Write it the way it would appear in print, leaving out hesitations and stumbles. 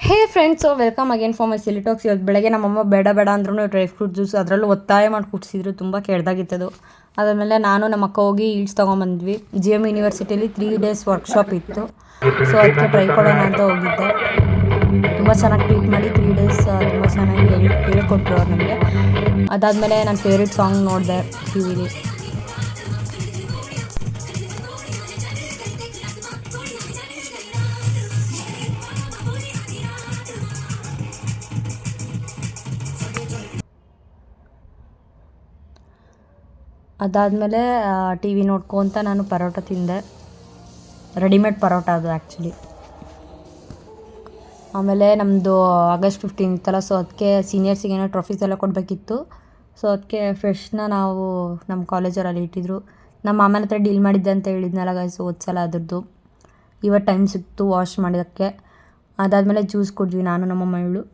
Hey friends welcome again for my silly talks. ಇವತ್ತು ಬೆಳಗ್ಗೆ ನಮ್ಮಮ್ಮ ಬೇಡ ಬೇಡ ಅಂದ್ರೂ ಡ್ರೈ ಫ್ರೂಟ್ ಜ್ಯೂಸ್ ಅದರಲ್ಲೂ ಒತ್ತಾಯ ಮಾಡಿ ಕುಡಿಸಿದ್ರು. ತುಂಬ ಕೆಡ್ದಾಗಿತ್ತದು. ಅದಾದಮೇಲೆ ನಾನು ನಮ್ಮ ಅಕ್ಕ ಹೋಗಿ ಈಲ್ಸ್ ತೊಗೊಂಬಂದ್ವಿ. GM ಯೂನಿವರ್ಸಿಟಿಯಲ್ಲಿ 3 days ವರ್ಕ್ಶಾಪ್ ಇತ್ತು. ಸೊ ಅದಕ್ಕೆ ಟ್ರೈ ಕೊಡೋಣ ಅಂತ ಹೋಗಿದ್ದೆ. ತುಂಬ ಚೆನ್ನಾಗಿ ಟ್ರೀಟ್ ಮಾಡಿ 3 days ತುಂಬ ಚೆನ್ನಾಗಿ ಹೇಳ್ಕೊಟ್ರು ಅವ್ರು ನಮಗೆ. ಅದಾದಮೇಲೆ ನನ್ನ ಫೇವ್ರೇಟ್ ಸಾಂಗ್ ನೋಡಿದೆ ಟಿ ವಿಲಿ. ಅದಾದಮೇಲೆ ಟಿ ವಿ ನೋಡ್ಕೊತ ನಾನು ಪರೋಟ ತಿಂದೆ. ರೆಡಿಮೇಡ್ ಪರೋಟ ಅದು ಆ್ಯಕ್ಚುಲಿ. ಆಮೇಲೆ ನಮ್ಮದು August 15 ಇತ್ತಲ್ಲ, ಸೊ ಅದಕ್ಕೆ ಸೀನಿಯರ್ಸಿಗೆ ಏನೋ ಟ್ರಾಫೀಸ್ ಎಲ್ಲ ಕೊಡಬೇಕಿತ್ತು. ಸೊ ಅದಕ್ಕೆ ಫ್ರೆಶ್ನ ನಾವು ನಮ್ಮ ಕಾಲೇಜಲ್ಲಿ ಇಟ್ಟಿದ್ರು. ನಮ್ಮ ಮಾಮನ ಹತ್ರ ಡೀಲ್ ಮಾಡಿದ್ದೆ ಅಂತ ಹೇಳಿದ್ನಲ್ಲ ಗೈಸ್ ಓದ್ಸಲ ಅದ್ರದ್ದು. ಇವತ್ತು ಟೈಮ್ ಸಿಕ್ತು ವಾಶ್ ಮಾಡೋದಕ್ಕೆ. ಅದಾದಮೇಲೆ ಜ್ಯೂಸ್ ಕುಡಿದ್ವಿ ನಾನು ನಮ್ಮ ಮಗಳು.